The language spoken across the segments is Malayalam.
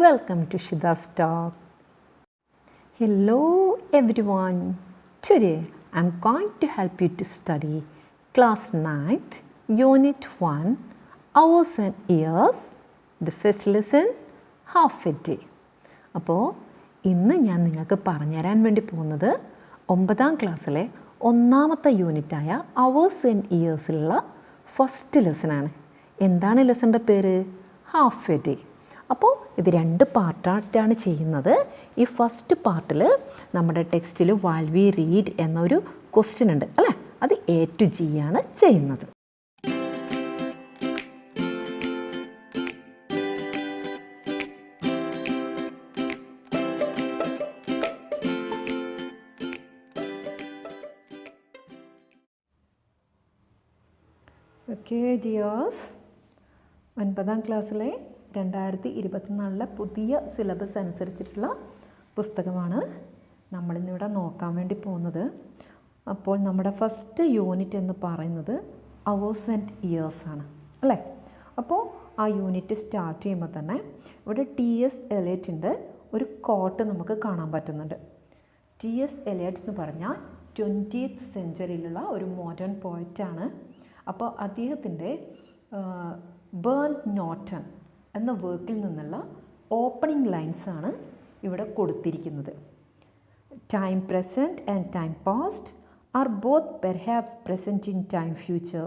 Welcome to Shida's Talk. Hello everyone. Today I'm going to help you to study class 9th unit 1 hours and years, the first lesson half a day. അപ്പോൾ ഇന്ന് ഞാൻ നിങ്ങൾക്ക് പറഞ്ഞുതരാൻ വേണ്ടി പോകുന്നത് 9ാം ക്ലാസ്സിലെ ഒന്നാമത്തെ യൂണിറ്റായ അവേഴ്സ് ആൻഡ് ഇയേഴ്സിലുള്ള ഫസ്റ്റ് ലെസനാണ്. എന്താണ് ലെസൻ്റെ പേര്? Half A day. അപ്പോൾ ഇത് 2 പാർട്ടായിട്ടാണ് ചെയ്യുന്നത്. ഈ ഫസ്റ്റ് പാർട്ടിൽ നമ്മുടെ ടെക്സ്റ്റിൽ വാൾ വി റീഡ് എന്നൊരു ക്വസ്റ്റ്യൻ ഉണ്ട് അല്ലേ, അത് A to G ആണ് ചെയ്യുന്നത്. ഓക്കെ ഡിയേഴ്സ്, 9ാം ക്ലാസ്സിലെ 2024 പുതിയ സിലബസ് അനുസരിച്ചിട്ടുള്ള പുസ്തകമാണ് നമ്മളിന്നിവിടെ നോക്കാൻ വേണ്ടി പോകുന്നത്. അപ്പോൾ നമ്മുടെ ഫസ്റ്റ് യൂണിറ്റ് എന്ന് പറയുന്നത് അവേഴ്സ് ആൻഡ് ഇയേഴ്സ് ആണ് അല്ലേ. അപ്പോൾ ആ യൂണിറ്റ് സ്റ്റാർട്ട് ചെയ്യുമ്പോൾ തന്നെ ഇവിടെ T.S. എലിയറ്റിൻ്റെ ഒരു കോട്ട് നമുക്ക് കാണാൻ പറ്റുന്നുണ്ട്. T.S. എലിയറ്റ് എന്ന് പറഞ്ഞാൽ 20th സെഞ്ച്വറിയിലുള്ള ഒരു മോഡേൺ പോയറ്റാണ്. അപ്പോൾ അദ്ദേഹത്തിൻ്റെ ബേൺഡ് നോട്ടൺ എന്ന വർക്കിൽ നിന്നുള്ള ഓപ്പണിംഗ് ലൈൻസാണ് ഇവിടെ കൊടുത്തിരിക്കുന്നത്. Time present and time past are both perhaps present in time future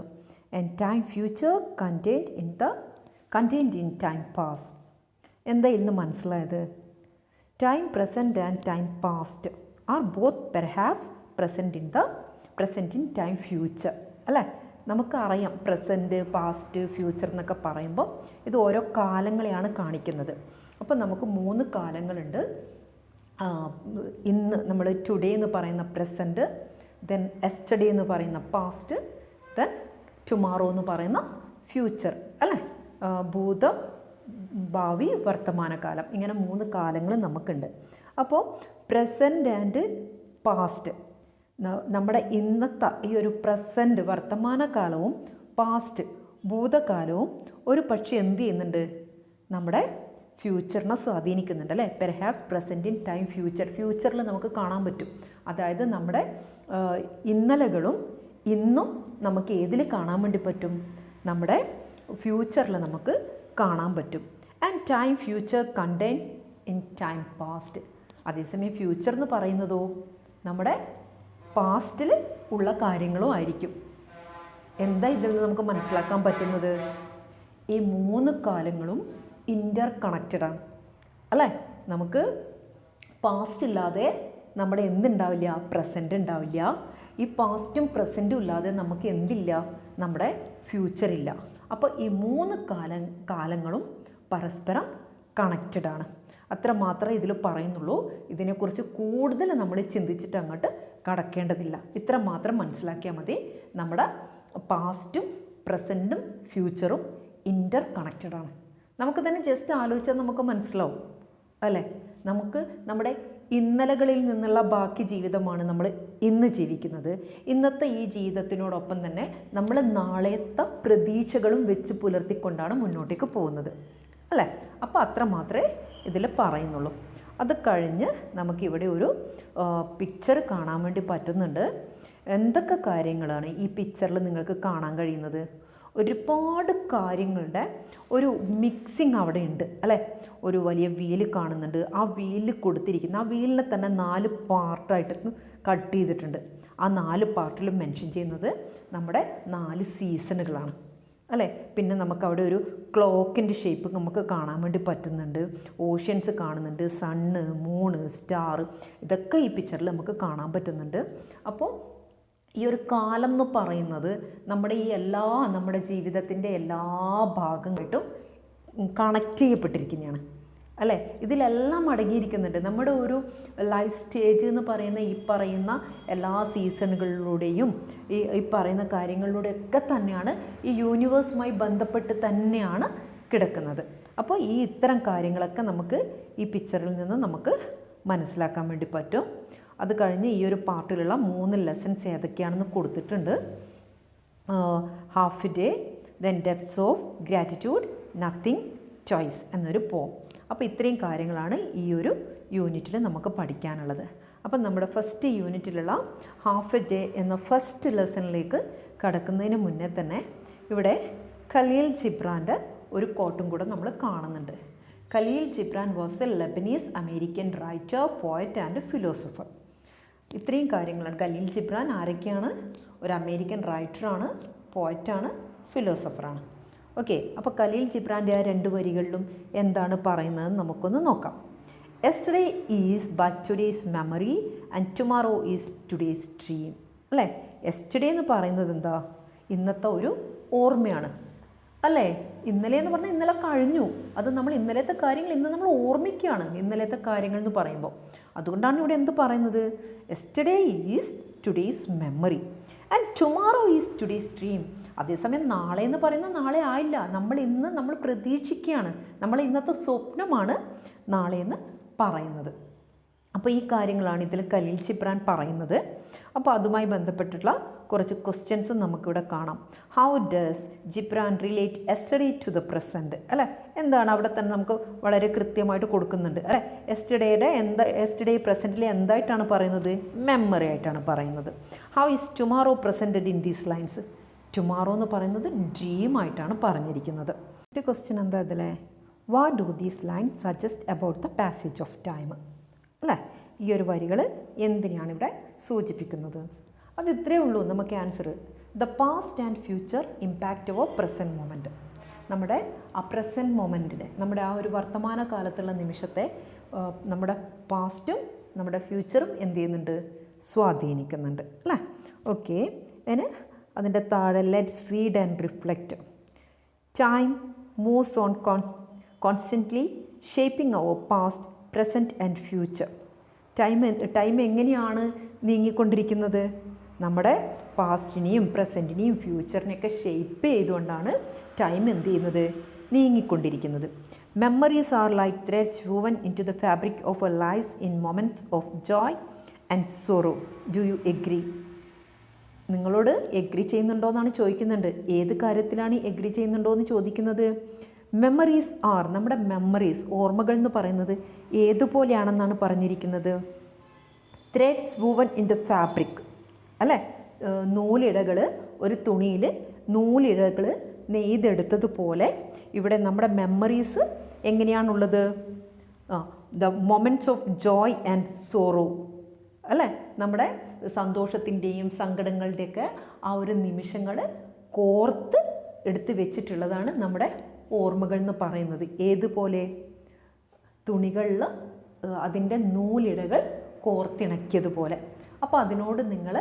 and time future contained in time past. എന്താ ഇന്ന് മനസ്സിലായത്? Time present and time past are both perhaps present in time future അല്ലേ. നമുക്കറിയാം പ്രസൻറ്റ്, പാസ്റ്റ്, ഫ്യൂച്ചർ എന്നൊക്കെ പറയുമ്പോൾ ഇത് ഓരോ കാലങ്ങളെയാണ് കാണിക്കുന്നത്. അപ്പോൾ നമുക്ക് 3 കാലങ്ങളുണ്ട്. ഇന്ന് നമ്മൾ ടുഡേ എന്ന് പറയുന്ന പ്രസൻറ്റ്, ദെൻ എസ്റ്റർഡേ എന്ന് പറയുന്ന പാസ്റ്റ്, ദെൻ ടുമാറോ എന്ന് പറയുന്ന ഫ്യൂച്ചർ അല്ലേ. ഭൂതം, ഭാവി, വർത്തമാനകാലം, ഇങ്ങനെ 3 കാലങ്ങൾ നമുക്കുണ്ട്. അപ്പോൾ പ്രസൻറ്റ് ആൻഡ് പാസ്റ്റ്, നമ്മുടെ ഇന്നത്തെ ഈ ഒരു പ്രസൻറ്റ് വർത്തമാനകാലവും പാസ്റ്റ് ഭൂതകാലവും ഒരു പക്ഷേ എന്ത് ചെയ്യുന്നുണ്ട്? നമ്മുടെ ഫ്യൂച്ചറിനെ സ്വാധീനിക്കുന്നുണ്ട് അല്ലേ. Perhaps present in time future, ഫ്യൂച്ചറിൽ നമുക്ക് കാണാൻ പറ്റും. അതായത് നമ്മുടെ ഇന്നലകളും ഇന്നും നമുക്ക് ഏതിൽ കാണാൻ വേണ്ടി പറ്റും? നമ്മുടെ ഫ്യൂച്ചറിൽ നമുക്ക് കാണാൻ പറ്റും. And time future contain in time past. അതേസമയം ഫ്യൂച്ചർ എന്ന് പറയുന്നതോ നമ്മുടെ പാസ്റ്റിൽ ഉള്ള കാര്യങ്ങളും ആയിരിക്കും. എന്താ ഇതിൽ നിന്ന് നമുക്ക് മനസ്സിലാക്കാൻ പറ്റുന്നത്? ഈ 3 കാലങ്ങളും ഇൻ്റർ കണക്റ്റഡാണ് അല്ലേ. നമുക്ക് പാസ്റ്റ് ഇല്ലാതെ നമ്മുടെ എന്തുണ്ടാവില്ല? പ്രസൻറ്റ് ഉണ്ടാവില്ല. ഈ പാസ്റ്റും പ്രസൻറ്റും ഇല്ലാതെ നമുക്ക് എന്തില്ല? നമ്മുടെ ഫ്യൂച്ചർ ഇല്ല. അപ്പോൾ ഈ 3 കാലങ്ങളും പരസ്പരം കണക്റ്റഡാണ്. അത്ര മാത്രമേ ഇതിൽ പറയുന്നുള്ളൂ. ഇതിനെക്കുറിച്ച് കൂടുതൽ നമ്മൾ ചിന്തിച്ചിട്ട് അങ്ങോട്ട് കടക്കേണ്ടതില്ല. ഇത്ര മാത്രം മനസ്സിലാക്കിയാൽ മതി. നമ്മുടെ പാസ്റ്റും പ്രസൻറ്റും ഫ്യൂച്ചറും ഇൻ്റർ കണക്റ്റഡാണ്. നമുക്ക് തന്നെ ജസ്റ്റ് ആലോചിച്ചാൽ നമുക്ക് മനസ്സിലാവും അല്ലേ. നമുക്ക് നമ്മുടെ ഇന്നലകളിൽ നിന്നുള്ള ബാക്കി ജീവിതമാണ് നമ്മൾ ഇന്ന് ജീവിക്കുന്നത്. ഇന്നത്തെ ഈ ജീവിതത്തിനോടൊപ്പം തന്നെ നമ്മൾ നാളത്തെ പ്രതീക്ഷകളും വെച്ച് പുലർത്തിക്കൊണ്ടാണ് മുന്നോട്ടേക്ക് പോകുന്നത് അല്ലേ. അപ്പോൾ അത്ര മാത്രമേ ഇതിൽ പറയുന്നുള്ളൂ. അത് കഴിഞ്ഞ് നമുക്കിവിടെ ഒരു പിക്ചർ കാണാൻ വേണ്ടി പറ്റുന്നുണ്ട്. എന്തൊക്കെ കാര്യങ്ങളാണ് ഈ പിക്ചറിൽ നിങ്ങൾക്ക് കാണാൻ കഴിയുന്നത്? ഒരുപാട് കാര്യങ്ങളുടെ ഒരു മിക്സിങ് അവിടെ ഉണ്ട് അല്ലേ. ഒരു വലിയ വീല് കാണുന്നുണ്ട്. ആ വീലിൽ കൊടുത്തിരിക്കുന്ന ആ വീലിനെ തന്നെ 4 പാർട്ടായിട്ട് കട്ട് ചെയ്തിട്ടുണ്ട്. ആ 4 പാർട്ടിലും മെൻഷൻ ചെയ്യുന്നത് നമ്മുടെ 4 സീസണുകളാണ് അല്ലേ. പിന്നെ നമുക്കവിടെ ഒരു ക്ലോക്കിൻ്റെ ഷേപ്പ് നമുക്ക് കാണാൻ വേണ്ടി പറ്റുന്നുണ്ട്. ഓഷ്യൻസ് കാണുന്നുണ്ട്, സണ്ണ്, മൂണ്, സ്റ്റാർ, ഇതൊക്കെ ഈ പിക്ചറിൽ നമുക്ക് കാണാൻ പറ്റുന്നുണ്ട്. അപ്പോൾ ഈ ഒരു കാലം എന്ന് പറയുന്നത് നമ്മുടെ നമ്മുടെ ജീവിതത്തിൻ്റെ എല്ലാ ഭാഗങ്ങളായിട്ടും കണക്റ്റ് ചെയ്യപ്പെട്ടിരിക്കുന്നതാണ് അല്ലേ. ഇതിലെല്ലാം അടങ്ങിയിരിക്കുന്നുണ്ട്. നമ്മുടെ ഒരു ലൈഫ് സ്റ്റേജ് എന്ന് പറയുന്ന ഈ പറയുന്ന എല്ലാ സീസണുകളിലൂടെയും ഈ പറയുന്ന കാര്യങ്ങളിലൂടെയൊക്കെ തന്നെയാണ് ഈ യൂണിവേഴ്സുമായി ബന്ധപ്പെട്ട് തന്നെയാണ് കിടക്കുന്നത്. അപ്പോൾ ഈ ഇത്തരം കാര്യങ്ങളൊക്കെ നമുക്ക് ഈ പിക്ചറിൽ നിന്ന് നമുക്ക് മനസ്സിലാക്കാൻ വേണ്ടി പറ്റും. അത് കഴിഞ്ഞ് ഈ ഒരു പാർട്ടിലുള്ള 3 ലെസൺസ് ഏതൊക്കെയാണെന്ന് കൊടുത്തിട്ടുണ്ട്. Half day, then depths of gratitude, nothing, choice എന്നൊരു പോം. അപ്പോൾ ഇത്രയും കാര്യങ്ങളാണ് ഈ ഒരു യൂണിറ്റിൽ നമുക്ക് പഠിക്കാനുള്ളത്. അപ്പം നമ്മുടെ ഫസ്റ്റ് യൂണിറ്റിലുള്ള ഹാഫ് എ ഡേ എന്ന ഫസ്റ്റ് ലെസണിലേക്ക് കടക്കുന്നതിന് മുന്നേ തന്നെ ഇവിടെ ഖലീൽ ജിബ്രാൻ്റെ ഒരു കോട്ടും കൂടെ നമ്മൾ കാണുന്നുണ്ട്. Khalil Gibran was a Lebanese American writer, poet and philosopher. ഇത്രയും കാര്യങ്ങളാണ്. ഖലീൽ ജിബ്രാൻ ആരൊക്കെയാണ്? ഒരു അമേരിക്കൻ റൈറ്ററാണ്, പോയറ്റാണ്, ഫിലോസഫറാണ്. ഓക്കെ, അപ്പോൾ ഖലീൽ ജിബ്രാൻ്റെ ആ 2 വരികളിലും എന്താണ് പറയുന്നത് നമുക്കൊന്ന് നോക്കാം. Yesterday is but today's memory and tomorrow is today's dream. അല്ലേ? യെസ്റ്റർഡേ എന്ന് പറയുന്നത് എന്താ? ഇന്നത്തെ ഒരു ഓർമ്മയാണ് അല്ലേ? ഇന്നലെ എന്ന് പറഞ്ഞാൽ ഇന്നലെ കഴിഞ്ഞു. അത് നമ്മൾ ഇന്നലത്തെ കാര്യങ്ങൾ ഇന്ന് നമ്മൾ ഓർമ്മിക്കുകയാണ്, ഇന്നലത്തെ കാര്യങ്ങൾ എന്ന് പറയുമ്പോൾ. അതുകൊണ്ടാണ് ഇവിടെ എന്ത് പറയുന്നത്? Yesterday is today's memory and tomorrow is today's dream. അതേസമയം നാളെ എന്ന് പറയുന്നത് നാളെ ആയില്ല. നമ്മൾ പ്രതീക്ഷിക്കുകയാണ്. നമ്മൾ ഇന്നത്തെ സ്വപ്നമാണ് നാളെയെന്ന് പറയുന്നത്. അപ്പോൾ ഈ കാര്യങ്ങളാണ് ഇതിൽ ഖലീൽ ജിബ്രാൻ പറയുന്നത്. അപ്പോൾ അതുമായി ബന്ധപ്പെട്ടിട്ടുള്ള കുറച്ച് ക്വസ്റ്റ്യൻസും നമുക്കിവിടെ കാണാം. How does Gibran relate yesterday to the present? അല്ലേ? എന്താണ് അവിടെ തന്നെ നമുക്ക് വളരെ കൃത്യമായിട്ട് കൊടുക്കുന്നുണ്ട് അല്ലേ? യെസ്റ്റർഡേ പ്രസൻറ്റിൽ എന്തായിട്ടാണ് പറയുന്നത്? മെമ്മറി ആയിട്ടാണ് പറയുന്നത്. How is tomorrow presented in these lines? Tomorrow എന്ന് പറയുന്നത് ഡ്രീം ആയിട്ടാണ് പറഞ്ഞിരിക്കുന്നത്. നെക്സ്റ്റ് ക്വസ്റ്റ്യൻ എന്താ ഇതിലെ? What do these lines suggest about the passage of time? അല്ലേ? ഈ ഒരു വരികൾ എന്തിനാണ് ഇവിടെ സൂചിപ്പിക്കുന്നത്? അത് ഇത്രയേ ഉള്ളൂ നമുക്ക് answer. The past and future impact of present moment. നമ്മുടെ ആ പ്രസൻറ്റ് മൊമെൻറ്റിനെ, നമ്മുടെ ആ ഒരു വർത്തമാന കാലത്തുള്ള നിമിഷത്തെ നമ്മുടെ പാസ്റ്റും നമ്മുടെ ഫ്യൂച്ചറും എന്ത് ചെയ്യുന്നുണ്ട്? സ്വാധീനിക്കുന്നുണ്ട് അല്ലേ? ഓക്കെ, ഇനി അതിൻ്റെ താഴെ let's read and reflect. Time moves on constantly shaping our past, present and future. Time എങ്ങനെയാണ് നീങ്ങിക്കൊണ്ടിരിക്കുന്നത്? നമ്മുടെ പാസ്റ്റിനെയും പ്രസൻറ്റിനെയും ഫ്യൂച്ചറിനെയൊക്കെ ഷേപ്പ് ചെയ്തുകൊണ്ടാണ് ടൈം എന്ത് ചെയ്യുന്നത്? നീങ്ങിക്കൊണ്ടിരിക്കുന്നത്. Memories are like threads woven into the fabric of our lives in moments of joy and sorrow. Do you agree? നിങ്ങളോട് എഗ്രി ചെയ്യുന്നുണ്ടോ എന്നാണ് ചോദിക്കുന്നുണ്ട്. ഏത് കാര്യത്തിലാണ് എഗ്രി ചെയ്യുന്നുണ്ടോ എന്ന് ചോദിക്കുന്നത്? മെമ്മറീസ് ആർ, നമ്മുടെ മെമ്മറീസ്, ഓർമ്മകൾ എന്ന് പറയുന്നത് ഏതുപോലെയാണെന്നാണ് പറഞ്ഞിരിക്കുന്നത്? Threads woven in the fabric അല്ലേ? നൂലിഴകൾ, ഒരു തുണിയിൽ നൂലിഴകൾ നെയ്തെടുത്തതുപോലെ ഇവിടെ നമ്മുടെ മെമ്മറീസ് എങ്ങനെയാണുള്ളത്? The moments of joy and sorrow അല്ലേ? നമ്മുടെ സന്തോഷത്തിൻ്റെയും സങ്കടങ്ങളുടെയൊക്കെ ആ ഒരു നിമിഷങ്ങൾ കോർത്ത് എടുത്ത് വെച്ചിട്ടുള്ളതാണ് നമ്മുടെ ഓർമ്മകൾ എന്ന് പറയുന്നത്. ഏതുപോലെ? തുണികളിൽ അതിൻ്റെ നൂലിഴകൾ കോർത്തിണക്കിയതുപോലെ. അപ്പോൾ അതിനോട് നിങ്ങൾ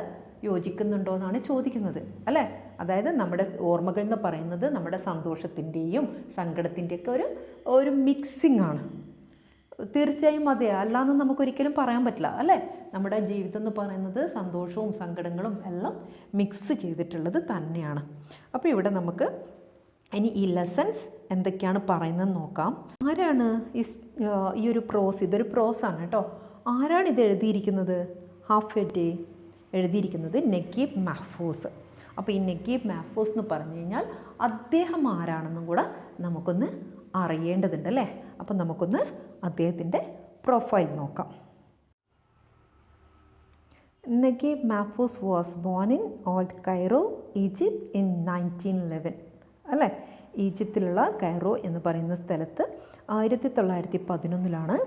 യോജിക്കുന്നുണ്ടോ എന്നാണ് ചോദിക്കുന്നത് അല്ലേ? അതായത് നമ്മുടെ ഓർമ്മകൾ എന്ന് പറയുന്നത് നമ്മുടെ സന്തോഷത്തിൻ്റെയും സങ്കടത്തിൻ്റെയൊക്കെ ഒരു മിക്സിംഗ് ആണ്. തീർച്ചയായും അതെ, അല്ലാന്ന് നമുക്കൊരിക്കലും പറയാൻ പറ്റില്ല അല്ലേ? നമ്മുടെ ജീവിതം എന്ന് പറയുന്നത് സന്തോഷവും സങ്കടങ്ങളും എല്ലാം മിക്സ് ചെയ്തിട്ടുള്ളത് തന്നെയാണ്. അപ്പോൾ ഇവിടെ നമുക്ക് ഇനി ഈ ലെസൺസ് എന്തൊക്കെയാണ് പറയുന്നതെന്ന് നോക്കാം. ആരാണ് ഈ ഒരു പ്രോസ്? ഇതൊരു പ്രോസാണ് കേട്ടോ. ആരാണ് ഇത് എഴുതിയിരിക്കുന്നത്? ഹാഫ് എ ഡേ എഴുതിയിരിക്കുന്നത് നഗീബ് മെഹ്ഫൂസ്. അപ്പോൾ ഈ നഗീബ് മെഹ്ഫൂസ് എന്ന് പറഞ്ഞു കഴിഞ്ഞാൽ അദ്ദേഹം ആരാണെന്നും കൂടെ നമുക്കൊന്ന് അറിയേണ്ടതുണ്ട് അല്ലേ? അപ്പം നമുക്കൊന്ന് അദ്ദേഹത്തിൻ്റെ പ്രൊഫൈൽ നോക്കാം. Naguib Mahfouz was born in old Cairo, Egypt in 1911 അല്ലേ? ഈജിപ്തിലുള്ള കൈറോ എന്ന് പറയുന്ന സ്ഥലത്ത് 1911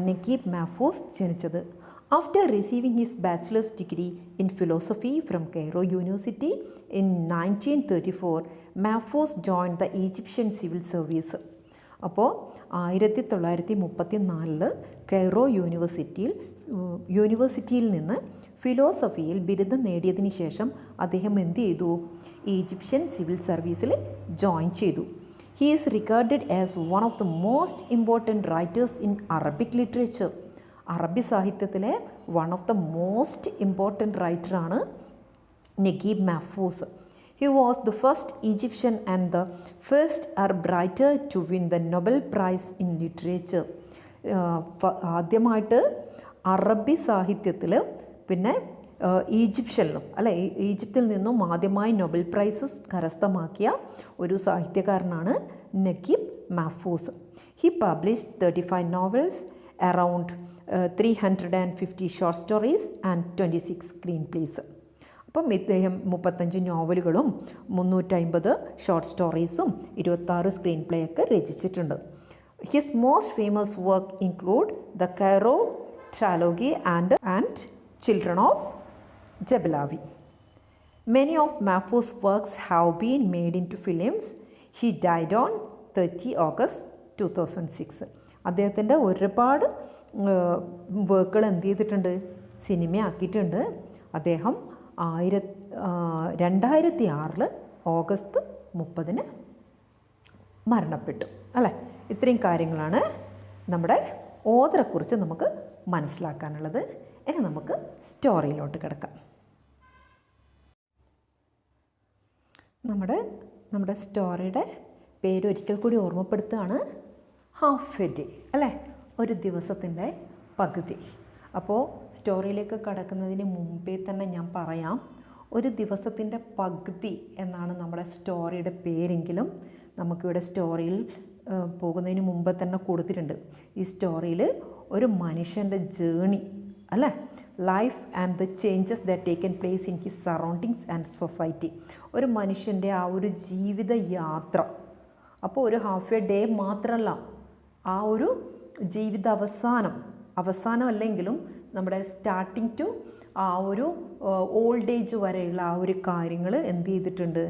നഗീബ് മെഹ്ഫൂസ് ജനിച്ചത്. After receiving his bachelor's degree in philosophy from Cairo University in 1934 Mahfouz join the Egyptian civil service. അപ്പോൾ 1934 കൈറോ യൂണിവേഴ്സിറ്റിയിൽ നിന്ന് ഫിലോസഫിയിൽ ബിരുദം നേടിയതിന് ശേഷം അദ്ദേഹം എന്ത് ചെയ്തു? ഈജിപ്ഷ്യൻ സിവിൽ സർവീസിൽ ജോയിൻ ചെയ്തു. He is regarded as one of the most important writers in Arabic literature. അറബി സാഹിത്യത്തിലെ one of the most important റൈറ്ററാണ് Naguib Mahfouz. He was the first Egyptian and the first Arab writer to win the Nobel Prize in Literature. ആദ്യമായിട്ട് അറബി സാഹിത്യത്തിൽ പിന്നെ ഈജിപ്ഷ്യനിലും അല്ലെ, ഈജിപ്തിൽ നിന്നും ആദ്യമായി നൊബൽ പ്രൈസ് കരസ്ഥമാക്കിയ ഒരു സാഹിത്യകാരനാണ് നഗീബ് Mahfouz. He published 35 novels, around 350 short stories and 26 screenplays. അപ്പം ഇദ്ദേഹം 35 നോവലുകളും 350 ഷോർട്ട് സ്റ്റോറീസും 26 സ്ക്രീൻ പ്ലേ ഒക്കെ രചിച്ചിട്ടുണ്ട്. His most famous work include the Cairo trilogy and children of Gebelawi. Many of Mahfouz's works have been made into films. He died on 30 August 2006. അദ്ദേഹത്തിൻ്റെ ഒരുപാട് വർക്കുകൾ എന്ത് ചെയ്തിട്ടുണ്ട്, സിനിമയാക്കിയിട്ടുണ്ട്. അദ്ദേഹം 2006 ഓഗസ്റ്റ് 30 മരണപ്പെട്ടു. അല്ലേ? ഇത്രയും കാര്യങ്ങളാണ് നമ്മുടെ ഓഥറെക്കുറിച്ച് നമുക്ക് മനസ്സിലാക്കാനുള്ളത്. ഇനി നമുക്ക് സ്റ്റോറിയിലോട്ട് കിടക്കാം. നമ്മുടെ സ്റ്റോറിയുടെ പേര് ഒരിക്കൽ കൂടി ഓർമ്മപ്പെടുത്തുകയാണ്, ഹാഫ് എ ഡേ. അല്ലേ? ഒരു ദിവസത്തിൻ്റെ പകുതി. അപ്പോൾ സ്റ്റോറിയിലേക്ക് കടക്കുന്നതിന് മുമ്പേ തന്നെ ഞാൻ പറയാം, ഒരു ദിവസത്തിൻ്റെ പകുതി എന്നാണ് നമ്മുടെ സ്റ്റോറിയുടെ പേരെങ്കിലും നമുക്കിവിടെ സ്റ്റോറിയിൽ പോകുന്നതിന് മുമ്പ് തന്നെ കൊടുത്തിട്ടുണ്ട്. ഈ സ്റ്റോറിയിൽ ഒരു മനുഷ്യൻ്റെ ജേണി, അല്ലേ, life and the changes that taken place in his surroundings and society. ഒരു മനുഷ്യൻ്റെ ആ ഒരു ജീവിത യാത്ര. അപ്പോൾ ഒരു ഹാഫ് എ ഡേ മാത്രമല്ല, ആ ഒരു ജീവിത അവസാനം അല്ലെങ്കിലും നമ്മുടെ സ്റ്റാർട്ടിങ് ടു ആ ഒരു ഓൾഡ് ഏജ് വരെയുള്ള ആ ഒരു കാര്യങ്ങൾ എന്ത് ചെയ്തിട്ടുണ്ട്,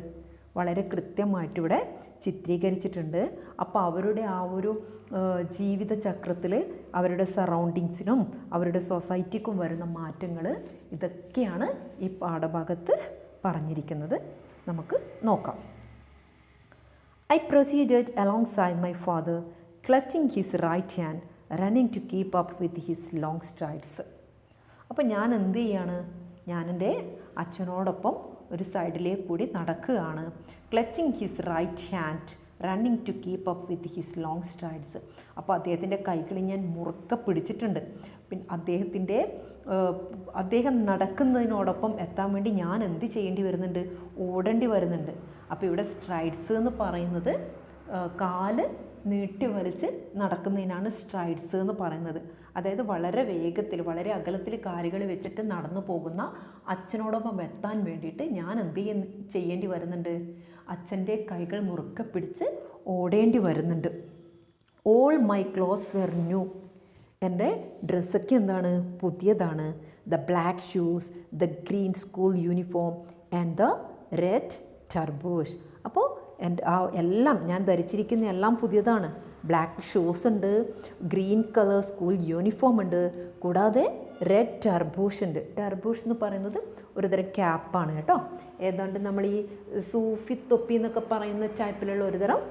വളരെ കൃത്യമായിട്ടിവിടെ ചിത്രീകരിച്ചിട്ടുണ്ട്. അപ്പോൾ അവരുടെ ആ ഒരു ജീവിതചക്രത്തിൽ അവരുടെ സറൗണ്ടിങ്സിനും അവരുടെ സൊസൈറ്റിക്കും വരുന്ന മാറ്റങ്ങൾ ഇതൊക്കെയാണ് ഈ പാഠഭാഗത്ത് പറഞ്ഞിരിക്കുന്നത്. നമുക്ക് നോക്കാം. I proceeded alongside my father, clutching his right hand, running to keep up with his long strides. അപ്പോൾ ഞാൻ എന്ത് ചെയ്യാണ്, ഞാൻ എൻ്റെ അച്ഛനോടൊപ്പം ഒരു സൈഡിലേക്ക് കൂടി നടക്കുകയാണ്. Clutching his right hand, running to keep up with his long strides. അപ്പോൾ അദ്ദേഹത്തിൻ്റെ കൈകളിൽ ഞാൻ മുറുക്കെ പിടിച്ചിട്ടുണ്ട്. പിന്നെ അദ്ദേഹം നടക്കുന്നതിനോടൊപ്പം എത്താൻ വേണ്ടി ഞാൻ എന്ത് ചെയ്യേണ്ടി വരുന്നുണ്ട്, ഓടേണ്ടി വരുന്നുണ്ട്. അപ്പോൾ ഇവിടെ സ്ട്രൈഡ്സ് എന്ന് പറയുന്നത് കാല് നീട്ടി വലിച്ച് നടക്കുന്നതിനാണ് സ്ട്രൈഡ്സ് എന്ന് പറയുന്നത്. അതായത് വളരെ വേഗത്തിൽ, വളരെ അകലത്തിൽ കാലുകൾ വെച്ചിട്ട് നടന്നു പോകുന്ന അച്ഛനോടൊപ്പം എത്താൻ വേണ്ടിയിട്ട് ഞാൻ എന്ത് ചെയ്യേണ്ടി വരുന്നുണ്ട്, അച്ഛൻ്റെ കൈകൾ മുറുക്കെ പിടിച്ച് ഓടേണ്ടി വരുന്നുണ്ട്. All my clothes were new. എൻ്റെ ഡ്രസ്സൊക്കെ എന്താണ്, പുതിയതാണ്. The black shoes, the green school uniform and the red tarboosh. അപ്പോൾ എല്ലാം ഞാൻ ധരിച്ചിരിക്കുന്ന എല്ലാം പുതിയതാണ്. ബ്ലാക്ക് ഷൂസ് ഉണ്ട്, ഗ്രീൻ കളർ സ്കൂൾ യൂണിഫോം ഉണ്ട്, കൂടാതെ റെഡ് ടർബൂഷ് ഉണ്ട്. ടർബൂഷ് എന്ന് പറയുന്നത് ഒരുതരം ക്യാപ്പാണ് കേട്ടോ. ഏതാണ്ട് നമ്മൾ ഈ സൂഫി തൊപ്പി എന്നൊക്കെ പറയുന്ന ടൈപ്പിലുള്ള ഒരുതരം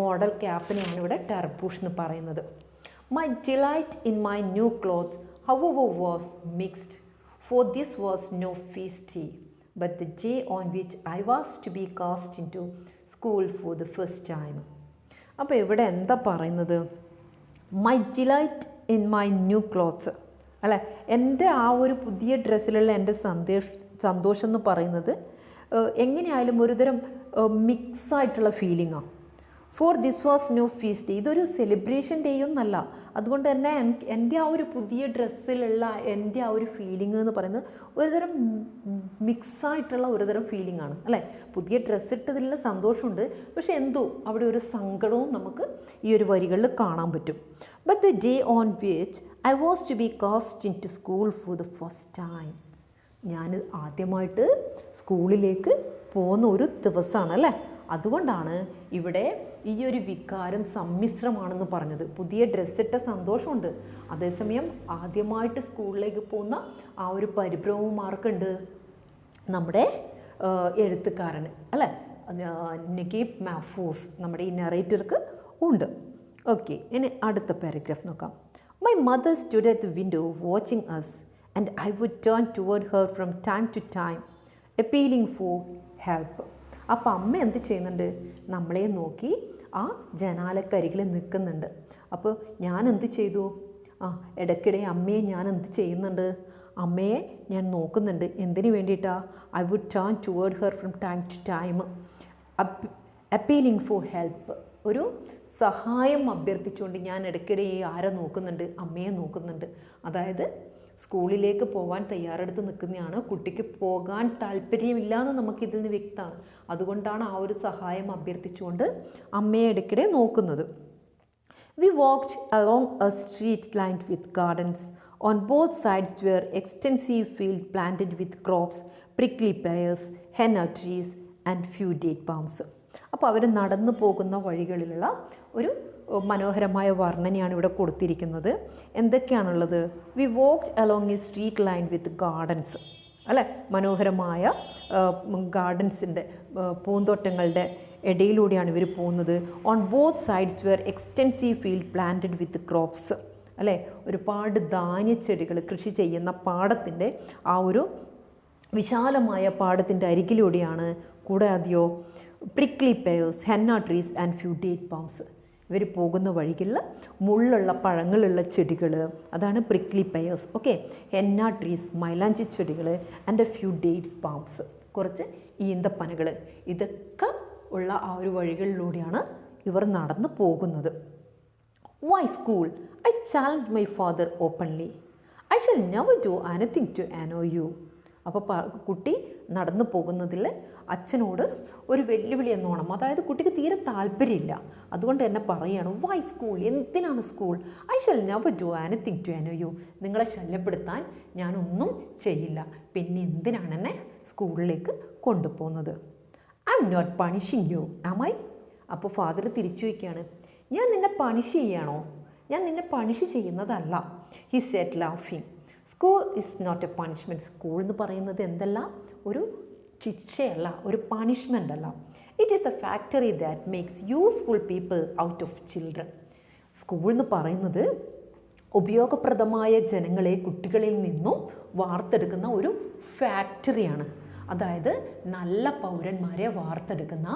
മോഡൽ ക്യാപ്പിനെയാണ് ഇവിടെ ടർബൂഷ് എന്ന് പറയുന്നത്. My delight in my new clothes however was mixed, for this was no feast day, but the day on which I was to be cast into school for the first time. അപ്പോൾ ഇവിടെ എന്താ പറയുന്നത്, my delight in my new clothes, അല്ലേ, എൻ്റെ ആ ഒരു പുതിയ ഡ്രസ്സിലുള്ള എൻ്റെ സന്തോഷം എന്ന് പറയുന്നത് എങ്ങനെയായാലും ഒരുതരം മിക്സായിട്ടുള്ള ഫീലിംഗാണ്. For this was no feast day, ഇതൊരു സെലിബ്രേഷൻ ഡേയൊന്നല്ല. അതുകൊണ്ട് തന്നെ എൻ്റെ ആ ഒരു പുതിയ ഡ്രസ്സിലുള്ള എൻ്റെ ആ ഒരു ഫീലിംഗ് എന്ന് പറയുന്നത് ഒരുതരം മിക്സായിട്ടുള്ള ഒരുതരം ഫീലിംഗ് ആണ്, അല്ലേ. പുതിയ ഡ്രസ്സ് ഇട്ടതിലുള്ള സന്തോഷമുണ്ട്, പക്ഷെ എന്തോ അവിടെ ഒരു സങ്കടവും നമുക്ക് ഈ ഒരു വരികളിൽ കാണാൻ പറ്റും. But the day on which I was to be cast into school for the first time. ഞാൻ ആദ്യമായിട്ട് സ്കൂളിലേക്ക് പോകുന്ന ഒരു ദിവസമാണ്, അല്ലേ. അതുകൊണ്ടാണ് ഇവിടെ ഈ ഒരു വികാരം സമ്മിശ്രമാണെന്ന് പറഞ്ഞത്. പുതിയ ഡ്രസ്സിട്ട സന്തോഷമുണ്ട്, അതേസമയം ആദ്യമായിട്ട് സ്കൂളിലേക്ക് പോകുന്ന ആ ഒരു പരിഭ്രമവും ആർക്കുണ്ട്, നമ്മുടെ എഴുത്തുകാരന്, അല്ലേ, നഗീബ് മഹ്ഫൂസ്, നമ്മുടെ ഈ നറേറ്റർക്ക് ഉണ്ട്. ഓക്കെ, ഇനി അടുത്ത പാരഗ്രാഫ് നോക്കാം. My mother stood at the window watching us and I would turn toward her from time to time appealing for help. അപ്പോൾ അമ്മ എന്ത് ചെയ്യുന്നുണ്ട്, നമ്മളെ നോക്കി ആ ജനാലക്കരികിൽ നിൽക്കുന്നുണ്ട്. അപ്പോൾ ഞാൻ എന്ത് ചെയ്തു, ഇടയ്ക്കിടെ അമ്മയെ ഞാൻ എന്ത് ചെയ്യുന്നുണ്ട്, അമ്മയെ ഞാൻ നോക്കുന്നുണ്ട്. എന്തിനു വേണ്ടിയിട്ടാണ്, I would turn toward her from time to time appealing for help, ഒരു സഹായം അഭ്യർത്ഥിച്ചുകൊണ്ട് ഞാൻ ഇടയ്ക്കിടെ ആരെ നോക്കുന്നുണ്ട്, അമ്മയെ നോക്കുന്നുണ്ട്. അതായത് സ്കൂളിലേക്ക് പോകാൻ തയ്യാറെടുത്ത് നിൽക്കുന്നതാണ്, കുട്ടിക്ക് പോകാൻ താല്പര്യമില്ലാന്ന് നമുക്കിതിൽ നിന്ന് വ്യക്തമാണ്. അതുകൊണ്ടാണ് ആ ഒരു സഹായം അഭ്യർത്ഥിച്ചുകൊണ്ട് അമ്മയെ ഇടയ്ക്കിടെ നോക്കുന്നത്. We walked along a street lined with gardens. On both sides were extensive fields planted with crops, prickly pears, henna trees and few date palms. അപ്പോൾ അവർ നടന്നു പോകുന്ന വഴികളിലുള്ള ഒരു മനോഹരമായ വർണ്ണനയാണ് ഇവിടെ കൊടുത്തിരിക്കുന്നത്. എന്തൊക്കെയാണുള്ളത്? We walked along a street line with gardens, അല്ലേ? മനോഹരമായ ഗാർഡൻസിൻ്റെ, പൂന്തോട്ടങ്ങളുടെ ഇടയിലൂടെയാണ് ഇവർ പോകുന്നത്. On both sides were extensive field planted with crops, അല്ലേ? ഒരുപാട് ധാന്യച്ചെടികൾ കൃഷി ചെയ്യുന്ന പാടത്തിൻ്റെ ആ ഒരു വിശാലമായ പാടത്തിൻ്റെ അരികിലൂടെയാണ്. കൂടാതെയോ prickly pears, henna trees and few date palms. ഇവർ പോകുന്ന വഴികളിൽ മുള്ളുള്ള പഴങ്ങളുള്ള ചെടികൾ, അതാണ് prickly pears. Okay, henna trees മൈലാഞ്ചി ചെടികൾ and a few dates palms, കുറച്ച് ഈന്തപ്പനകൾ. ഇതൊക്കെ ഉള്ള ആ ഒരു വഴികളിലൂടെയാണ് ഇവർ നടന്നു പോകുന്നത്. Why school? I challenge my father openly. I shall never do anything to annoy you. അപ്പോൾ കുട്ടി നടന്നു പോകുന്നതിൽ അച്ഛനോട് ഒരു വെല്ലുവിളി എന്നോണം, അതായത് കുട്ടിക്ക് തീരെ താല്പര്യമില്ല. അതുകൊണ്ട് തന്നെ പറയുകയാണ്, വൈ സ്കൂൾ? എന്തിനാണ് school? I shall never do anything to annoy you. നിങ്ങളെ ശല്യപ്പെടുത്താൻ ഞാനൊന്നും ചെയ്യില്ല, പിന്നെ എന്തിനാണ് എന്നെ സ്കൂളിലേക്ക് കൊണ്ടുപോകുന്നത്? I'm not punishing you am I? അപ്പോൾ ഫാദർ തിരിച്ചു വയ്ക്കുകയാണ്, ഞാൻ നിന്നെ പണിഷ് ചെയ്യുകയാണോ? ഞാൻ നിന്നെ പണിഷ് ചെയ്യുന്നതല്ല. ഹി സെഡ് ലാഫിങ്. School is not a punishment. സ്കൂൾ എന്ന് പറയുന്നത് എന്തല്ല? ഒരു ശിക്ഷയല്ല, ഒരു പണിഷ്മെൻ്റ് അല്ല. It is the factory that makes useful people out of children. School എന്ന് പറയുന്നത് ഉപയോഗപ്രദമായ ജനങ്ങളെ കുട്ടികളിൽ നിന്നും വാർത്തെടുക്കുന്ന ഒരു ഫാക്ടറിയാണ്. അതായത് നല്ല പൗരന്മാരെ വാർത്തെടുക്കുന്ന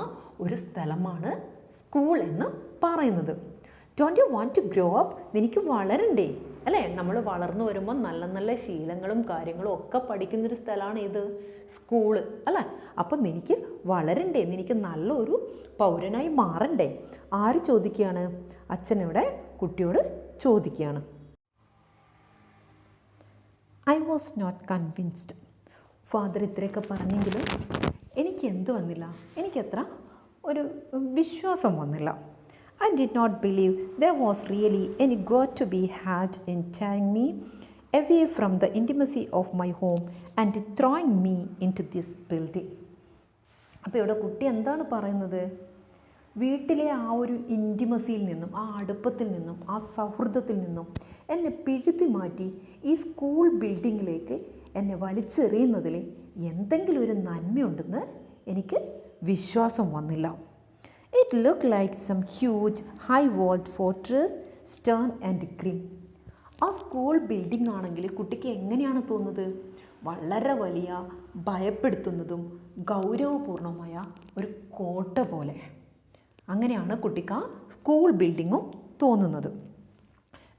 ഒരു സ്ഥലമാണ് സ്കൂൾ എന്ന് പറയുന്നത്. Don't you want to grow up? നിനക്ക് വളരണ്ടേ, അല്ലേ? നമ്മൾ വളർന്നു വരുമ്പോൾ നല്ല നല്ല ശീലങ്ങളും കാര്യങ്ങളും ഒക്കെ പഠിക്കുന്നൊരു സ്ഥലമാണ് ഇത്, സ്കൂള്, അല്ലേ? അപ്പം നിനക്ക് വളരണ്ടേ, നിനക്ക് നല്ലൊരു പൗരനായി മാറണ്ടേ? ആര് ചോദിക്കുകയാണ്? അച്ഛനിവിടെ കുട്ടിയോട് ചോദിക്കുകയാണ്. I was not convinced. Father ഇത്രയൊക്കെ പറഞ്ഞെങ്കിലും എനിക്ക് എന്ത് വന്നില്ല, എനിക്കത്ര ഒരു വിശ്വാസം വന്നില്ല. I did not believe there was really any God to be had in tearing me away from the intimacy of my home and throwing me into this building. അപ്പോൾ ഇവിടെ കുട്ടി എന്താണ് പറയുന്നത്? വീട്ടിലെ ആ ഒരു ഇൻറ്റിമസിയിൽ നിന്നും, ആ അടുപ്പത്തിൽ നിന്നും, ആ സൗഹൃദത്തിൽ നിന്നും എന്നെ പിഴുതി മാറ്റി ഈ സ്കൂൾ ബിൽഡിങ്ങിലേക്ക് എന്നെ വലിച്ചെറിയുന്നതിൽ എന്തെങ്കിലും ഒരു നന്മയുണ്ടെന്ന് എനിക്ക് വിശ്വാസം വന്നില്ല. It looked like some huge high-walled fortress, stern and grim. ആ സ്കൂൾ ബിൽഡിംഗ് ആണെങ്കിൽ കുട്ടിക്ക് എങ്ങനെയാണ് തോന്നുന്നത്? വളരെ വലിയ, ഭയപ്പെടുത്തുന്നതും ഗൗരവപൂർണമായ ഒരു കോട്ട പോലെ. അങ്ങനെയാണ് കുട്ടിക്ക് ആ സ്കൂൾ ബിൽഡിങ്ങും തോന്നുന്നത്.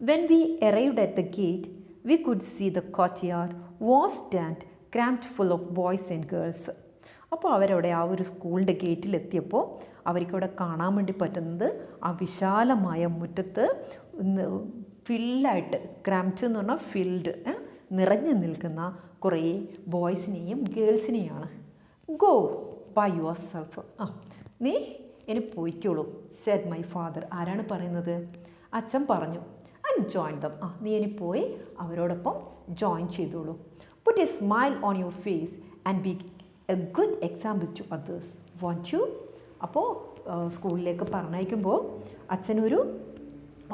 When we arrived at the gate, we could see the courtyard, vast and cramped full of boys and girls. അപ്പോൾ അവരവിടെ ആ ഒരു സ്കൂളിൻ്റെ ഗേറ്റിലെത്തിയപ്പോൾ അവർക്കവിടെ കാണാൻ വേണ്ടി പറ്റുന്നത് ആ വിശാലമായ മുറ്റത്ത് ഫില്ലായിട്ട്, ക്രാംപ്റ്റ് എന്ന് പറഞ്ഞാൽ ഫിൽഡ്, നിറഞ്ഞു നിൽക്കുന്ന കുറേ ബോയ്സിനെയും ഗേൾസിനെയാണ്. Go by yourself. നീ ഇനി പോയിക്കോളൂ, സെഡ് മൈ ഫാദർ. ആരാണ് പറയുന്നത്? അച്ഛൻ പറഞ്ഞു. And join them. നീ ഇനി പോയി അവരോടൊപ്പം ജോയിൻ ചെയ്തോളൂ. Put a smile on your face and be a good example to others. Want you? അപ്പോൾ സ്കൂളിലേക്ക് പറഞ്ഞയക്കുമ്പോൾ അച്ഛനൊരു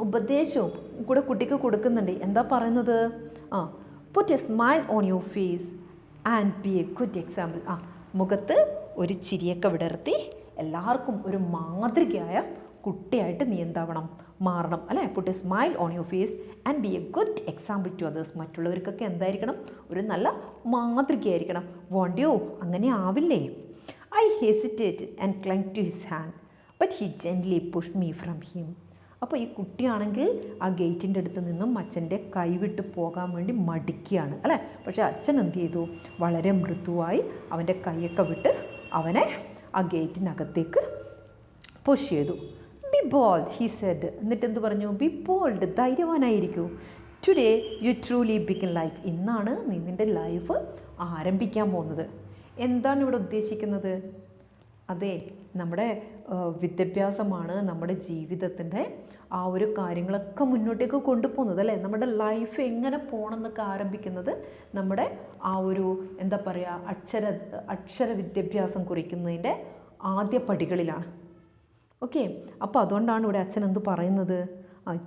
ഉപദേശവും കൂടെ കുട്ടിക്ക് കൊടുക്കുന്നുണ്ട്. എന്താ പറയുന്നത്? Put a smile on your face and be a good example. മുഖത്ത് ഒരു ചിരിയൊക്കെ വിടർത്തി എല്ലാവർക്കും ഒരു മാതൃകയായ കുട്ടിയായിട്ട് നീ എന്താവണം? മാറണം, അല്ലേ? Put a smile on your face and be a good example to others. മറ്റുള്ളവർക്കൊക്കെ എന്തായിരിക്കണം? ഒരു നല്ല മാതൃകയായിരിക്കണം. Won't you? അങ്ങനെ ആവില്ലേ? I hesitated and clung to his hand but he gently push me from him. അപ്പോൾ ഈ കുട്ടിയാണെങ്കിൽ ആ ഗേറ്റിൻ്റെ അടുത്ത് നിന്നും അച്ഛൻ്റെ കൈവിട്ട് പോകാൻ വേണ്ടി മടിക്കുകയാണ്, അല്ലേ? പക്ഷേ അച്ഛൻ എന്ത് ചെയ്തു? വളരെ മൃദുവായി അവൻ്റെ കൈയൊക്കെ വിട്ട് അവനെ ആ ഗേറ്റിനകത്തേക്ക് പുഷ് ചെയ്തു. Be bold he said. എന്നിട്ട് എന്ത് പറഞ്ഞു? ബി ബോൾഡ്, ധൈര്യവാനായിരിക്കൂ. Today you truly begin life. ഇന്നാണ് നീ നിൻ്റെ ലൈഫ് ആരംഭിക്കാൻ പോകുന്നത്. എന്താണ് ഇവിടെ ഉദ്ദേശിക്കുന്നത്? അതെ, നമ്മുടെ വിദ്യാഭ്യാസമാണ് നമ്മുടെ ജീവിതത്തിൻ്റെ ആ ഒരു കാര്യങ്ങളൊക്കെ മുന്നോട്ടേക്ക് കൊണ്ടുപോകുന്നത് അല്ലേ. നമ്മുടെ ലൈഫ് എങ്ങനെ പോകണമെന്നൊക്കെ ആരംഭിക്കുന്നത് നമ്മുടെ ആ ഒരു എന്താ പറയുക അക്ഷര വിദ്യാഭ്യാസം കുറിക്കുന്നതിൻ്റെ ആദ്യ പടികളിലാണ്. ഓക്കെ, അപ്പോൾ അതുകൊണ്ടാണ് ഇവിടെ അച്ഛൻ എന്ത് പറയുന്നത്?